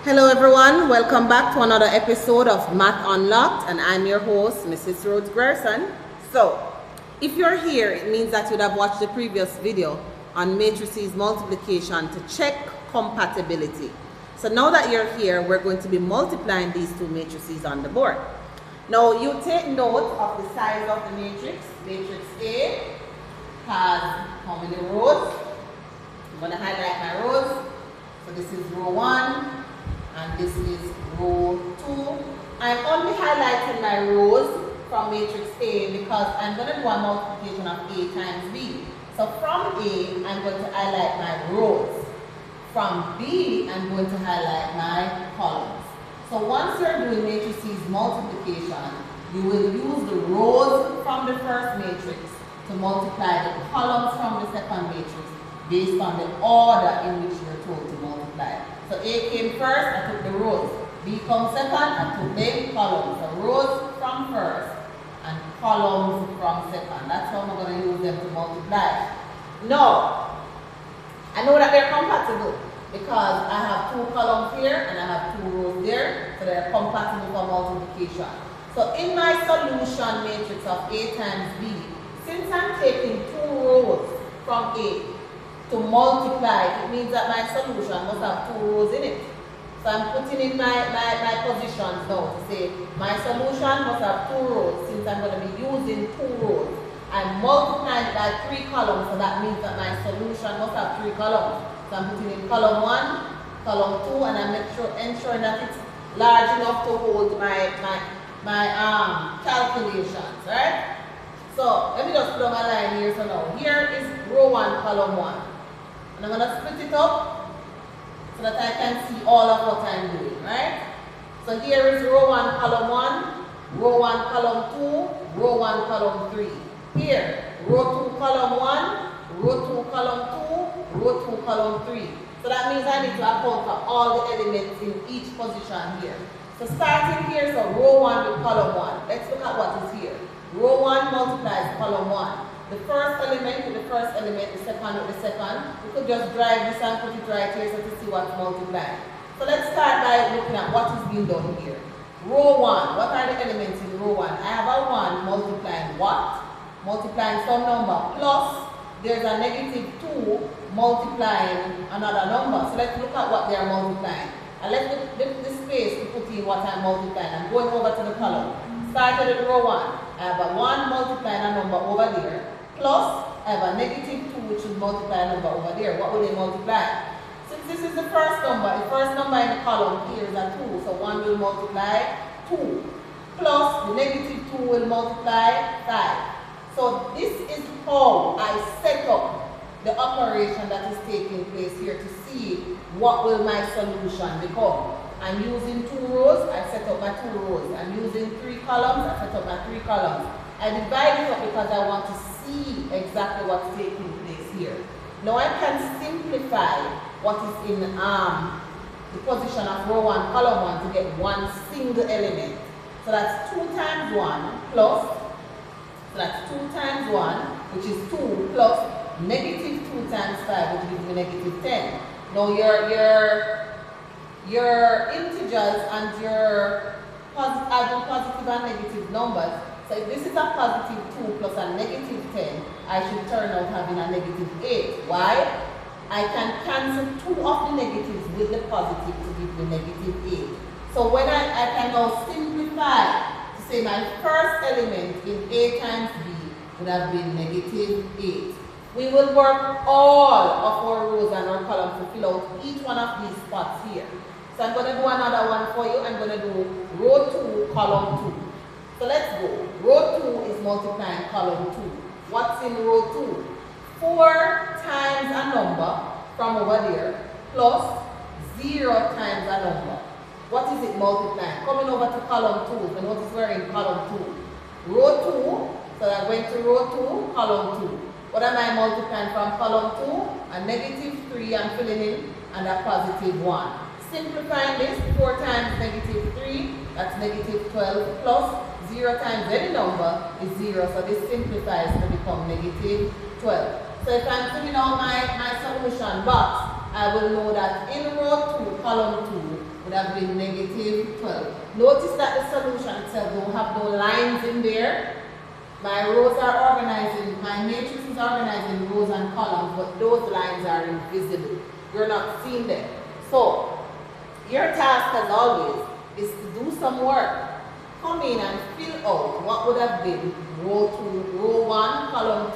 Hello everyone, welcome back to another episode of Math Unlocked, and I'm your host, Mrs. Rhodes-Grierson. So, if you're here, it means that you'd have watched the previous video on matrices multiplication to check compatibility. So now that you're here, we're going to be multiplying these two matrices on the board. Now you take note of the size of the matrix. Matrix A has how many rows? I'm going to highlight my rows. So this is row 1. And this is row 2. I'm only highlighting my rows from matrix A because I'm going to do a multiplication of A times B. So from A, I'm going to highlight my rows. From B, I'm going to highlight my columns. So once you're doing matrices multiplication, you will use the rows from the first matrix to multiply the columns from the second matrix based on the order in which you're told to multiply. So A came first, I took the rows. B comes second, I took the columns. So rows from first and columns from second. That's how I'm going to use them to multiply. Now, I know that they're compatible because I have 2 columns here and I have 2 rows there. So they're compatible for multiplication. So in my solution matrix of A times B, since I'm taking 2 rows from A to multiply, it means that my solution must have 2 rows in it. So I'm putting in my positions now to say my solution must have 2 rows. Since I'm going to be using 2 rows, I'm multiplying it by 3 columns, so that means that my solution must have 3 columns. So I'm putting in column 1, column 2, and I'm ensuring that it's large enough to hold my calculations, right? So let me just put on my line here. So now here is row 1, column 1. And I'm going to split it up so that I can see all of what I'm doing, right? So here is row 1, column 1, row 1, column 2, row 1, column 3. Here, row 2, column 1, row 2, column 2, row 2, column 3. So that means I need to account for all the elements in each position here. So starting here, so row 1 with column 1. Let's look at what is here. Row 1 multiplies column 1. The first element with the first element, the second with the second. We could just drive this and put it right here so to see what's multiplied. So let's start by looking at what is being done here. Row 1, what are the elements in row 1? I have a 1 multiplying what? Multiplying some number, plus there's a negative 2 multiplying another number. So let's look at what they are multiplying. And let's look at the space to put in what I'm multiplying. I'm going over to the column. Started at row 1. I have a 1 multiplying a number over there. Plus, I have a negative 2 which will multiply a number over there. What will they multiply? Since this is the first number in the column here is a 2. So 1 will multiply 2. Plus, the negative 2 will multiply 5. So this is how I set up the operation that is taking place here to see what will my solution become. I'm using 2 rows, I set up my 2 rows. I'm using 3 columns, I set up my 3 columns. I divide it up because I want to see exactly what's taking place here. Now I can simplify what is in the position of row 1, column 1 to get one single element. So that's 2 times 1 plus, so that's 2 times 1, which is 2 plus negative 2 times 5, which gives me negative 10. Now your integers and your positive and negative numbers. So if this is a positive 2 plus a negative 10, I should turn out having a negative 8. Why? I can cancel 2 of the negatives with the positive to give me negative 8. So when I can now simplify to say my first element in A times B would have been negative 8. We will work all of our rows and our columns to fill out each one of these spots here. So I'm going to do another one for you. I'm going to do row 2, column 2. So let's go. Row 2 is multiplying column 2. What's in row 2? 4 times a number from over there plus 0 times a number. What is it multiplying? Coming over to column 2. So notice we're in column 2. Row 2. So I went to row 2, column 2. What am I multiplying from column 2? A negative 3 I'm filling in and a positive 1. Simplifying this, 4 times negative 3, that's negative 12 plus 0 times any number is 0. So this simplifies to become negative 12. So if I'm filling out my solution box, I will know that in row 2, column 2, would have been negative 12. Notice that the solution itself don't have no lines in there. My rows are organized in, my matrix is organized in rows and columns, but those lines are invisible. You're not seeing them. So, your task as always is to do some work. Come in and fill out what would have been row 1, column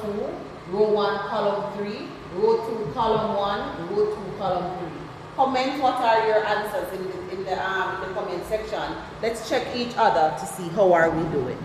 2, row 1, column 3, row 2, column 1, row 2, column 3. Comment what are your answers in the comment section. Let's check each other to see how are we doing.